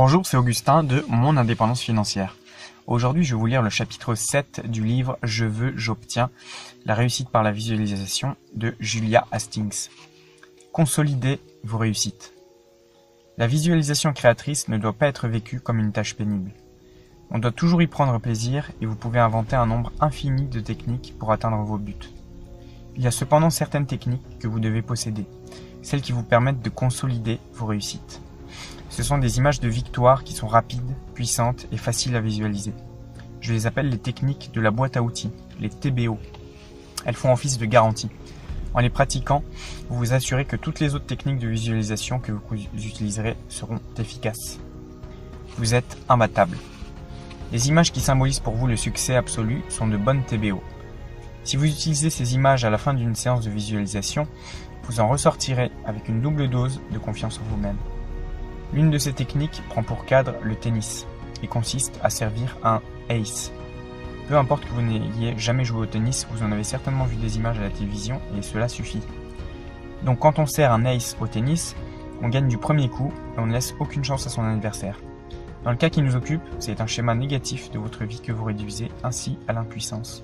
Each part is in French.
Bonjour, c'est Augustin de Mon Indépendance Financière. Aujourd'hui, je vais vous lire le chapitre 7 du livre Je veux, j'obtiens, la réussite par la visualisation de Julia Hastings. Consolidez vos réussites. La visualisation créatrice ne doit pas être vécue comme une tâche pénible. On doit toujours y prendre plaisir et vous pouvez inventer un nombre infini de techniques pour atteindre vos buts. Il y a cependant certaines techniques que vous devez posséder, celles qui vous permettent de consolider vos réussites. Ce sont des images de victoire qui sont rapides, puissantes et faciles à visualiser. Je les appelle les techniques de la boîte à outils, les TBO. Elles font office de garantie. En les pratiquant, vous vous assurez que toutes les autres techniques de visualisation que vous utiliserez seront efficaces. Vous êtes imbattable. Les images qui symbolisent pour vous le succès absolu sont de bonnes TBO. Si vous utilisez ces images à la fin d'une séance de visualisation, vous en ressortirez avec une double dose de confiance en vous-même. L'une de ces techniques prend pour cadre le tennis et consiste à servir un ace. Peu importe que vous n'ayez jamais joué au tennis, vous en avez certainement vu des images à la télévision et cela suffit. Donc quand on sert un ace au tennis, on gagne du premier coup et on ne laisse aucune chance à son adversaire. Dans le cas qui nous occupe, c'est un schéma négatif de votre vie que vous réduisez ainsi à l'impuissance.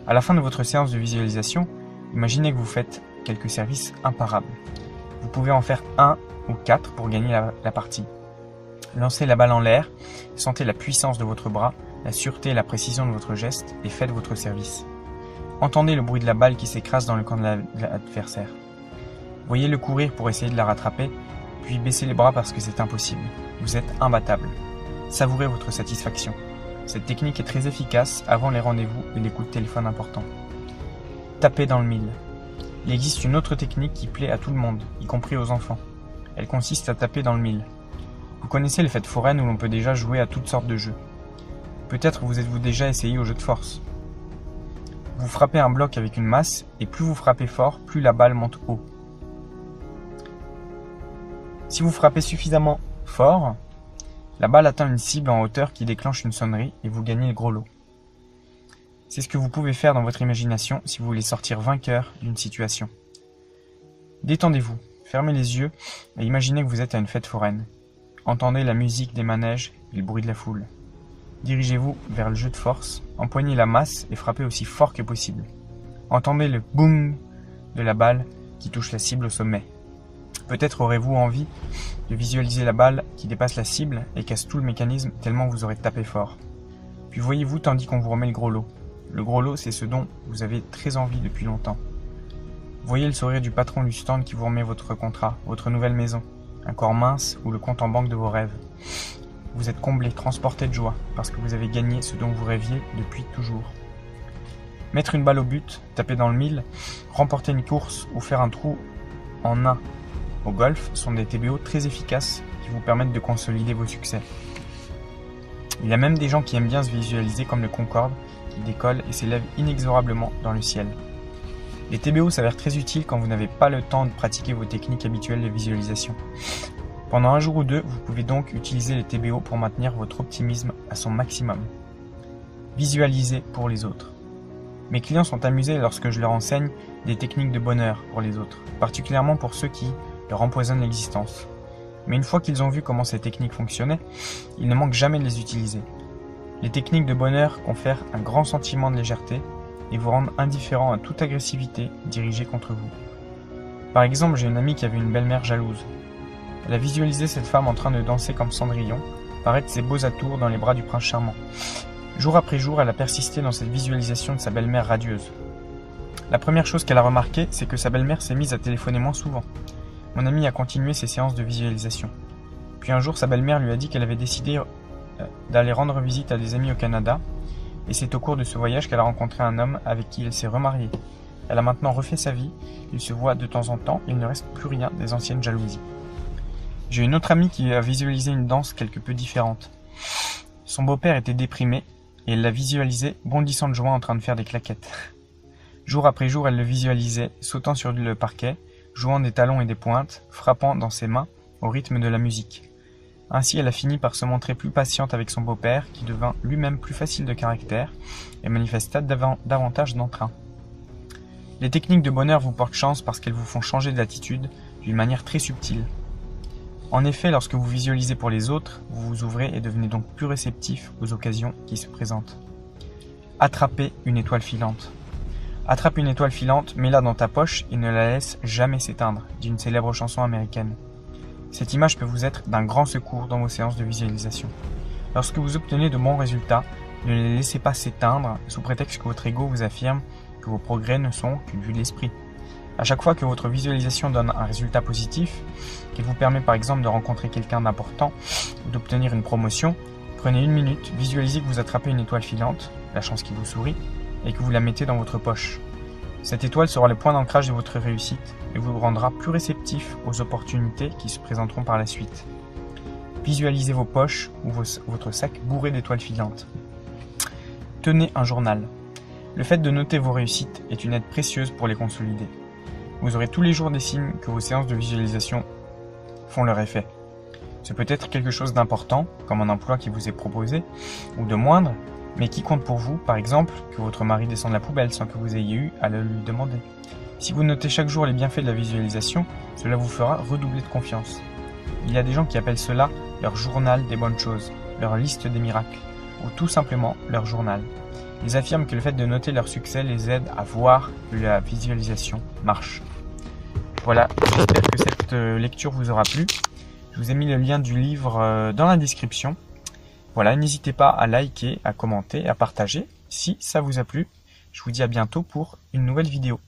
À la fin de votre séance de visualisation, imaginez que vous faites quelques services imparables. Vous pouvez en faire 1 ou 4 pour gagner la partie. Lancez la balle en l'air, sentez la puissance de votre bras, la sûreté et la précision de votre geste et faites votre service. Entendez le bruit de la balle qui s'écrase dans le camp de l'adversaire. Voyez-le courir pour essayer de la rattraper, puis baissez les bras parce que c'est impossible. Vous êtes imbattable. Savourez votre satisfaction. Cette technique est très efficace avant les rendez-vous et les coups de téléphone importants. Tapez dans le mille. Il existe une autre technique qui plaît à tout le monde, y compris aux enfants. Elle consiste à taper dans le mille. Vous connaissez les fêtes foraines où l'on peut déjà jouer à toutes sortes de jeux. Peut-être vous êtes-vous déjà essayé au jeu de force. Vous frappez un bloc avec une masse et plus vous frappez fort, plus la balle monte haut. Si vous frappez suffisamment fort, la balle atteint une cible en hauteur qui déclenche une sonnerie et vous gagnez le gros lot. C'est ce que vous pouvez faire dans votre imagination si vous voulez sortir vainqueur d'une situation. Détendez-vous, fermez les yeux et imaginez que vous êtes à une fête foraine. Entendez la musique des manèges et le bruit de la foule. Dirigez-vous vers le jeu de force, empoignez la masse et frappez aussi fort que possible. Entendez le boum de la balle qui touche la cible au sommet. Peut-être aurez-vous envie de visualiser la balle qui dépasse la cible et casse tout le mécanisme tellement vous aurez tapé fort. Puis voyez-vous tandis qu'on vous remet le gros lot. Le gros lot, c'est ce dont vous avez très envie depuis longtemps. Voyez le sourire du patron du stand qui vous remet votre contrat, votre nouvelle maison, un corps mince ou le compte en banque de vos rêves. Vous êtes comblé, transporté de joie, parce que vous avez gagné ce dont vous rêviez depuis toujours. Mettre une balle au but, taper dans le mille, remporter une course ou faire un trou en un au golf sont des TBO très efficaces qui vous permettent de consolider vos succès. Il y a même des gens qui aiment bien se visualiser comme le Concorde, qui décolle et s'élève inexorablement dans le ciel. Les TBO s'avèrent très utiles quand vous n'avez pas le temps de pratiquer vos techniques habituelles de visualisation. Pendant un jour ou deux, vous pouvez donc utiliser les TBO pour maintenir votre optimisme à son maximum. Visualisez pour les autres. Mes clients sont amusés lorsque je leur enseigne des techniques de bonheur pour les autres, particulièrement pour ceux qui leur empoisonnent l'existence. Mais une fois qu'ils ont vu comment ces techniques fonctionnaient, ils ne manquent jamais de les utiliser. Les techniques de bonheur confèrent un grand sentiment de légèreté et vous rendent indifférent à toute agressivité dirigée contre vous. Par exemple, j'ai une amie qui avait une belle-mère jalouse. Elle a visualisé cette femme en train de danser comme Cendrillon, paraître ses beaux atours dans les bras du prince charmant. Jour après jour, elle a persisté dans cette visualisation de sa belle-mère radieuse. La première chose qu'elle a remarqué, c'est que sa belle-mère s'est mise à téléphoner moins souvent. Mon amie a continué ses séances de visualisation. Puis un jour, sa belle-mère lui a dit qu'elle avait décidé d'aller rendre visite à des amis au Canada, et c'est au cours de ce voyage qu'elle a rencontré un homme avec qui elle s'est remariée. Elle a maintenant refait sa vie, ils se voient de temps en temps, et il ne reste plus rien des anciennes jalousies. J'ai une autre amie qui a visualisé une danse quelque peu différente. Son beau-père était déprimé, et elle l'a visualisé bondissant de joie en train de faire des claquettes. Jour après jour, elle le visualisait, sautant sur le parquet, jouant des talons et des pointes, frappant dans ses mains au rythme de la musique. Ainsi, elle a fini par se montrer plus patiente avec son beau-père, qui devint lui-même plus facile de caractère et manifesta davantage d'entrain. Les techniques de bonheur vous portent chance parce qu'elles vous font changer d'attitude d'une manière très subtile. En effet, lorsque vous visualisez pour les autres, vous vous ouvrez et devenez donc plus réceptif aux occasions qui se présentent. Attrapez une étoile filante. Attrape une étoile filante, mets-la dans ta poche et ne la laisse jamais s'éteindre, dit une célèbre chanson américaine. Cette image peut vous être d'un grand secours dans vos séances de visualisation. Lorsque vous obtenez de bons résultats, ne les laissez pas s'éteindre sous prétexte que votre ego vous affirme que vos progrès ne sont qu'une vue de l'esprit. À chaque fois que votre visualisation donne un résultat positif, qu'elle vous permet par exemple de rencontrer quelqu'un d'important ou d'obtenir une promotion, prenez 1 minute, visualisez que vous attrapez une étoile filante, la chance qui vous sourit, et que vous la mettez dans votre poche. Cette étoile sera le point d'ancrage de votre réussite et vous rendra plus réceptif aux opportunités qui se présenteront par la suite. Visualisez vos poches ou votre sac bourré d'étoiles filantes. Tenez un journal. Le fait de noter vos réussites est une aide précieuse pour les consolider. Vous aurez tous les jours des signes que vos séances de visualisation font leur effet. Ce peut être quelque chose d'important, comme un emploi qui vous est proposé, ou de moindre, mais qui compte pour vous, par exemple, que votre mari descende la poubelle sans que vous ayez eu à le lui demander. Si vous notez chaque jour les bienfaits de la visualisation, cela vous fera redoubler de confiance. Il y a des gens qui appellent cela leur journal des bonnes choses, leur liste des miracles, ou tout simplement leur journal. Ils affirment que le fait de noter leur succès les aide à voir que la visualisation marche. Voilà, j'espère que cette lecture vous aura plu. Je vous ai mis le lien du livre dans la description. Voilà, n'hésitez pas à liker, à commenter, à partager si ça vous a plu. Je vous dis à bientôt pour une nouvelle vidéo.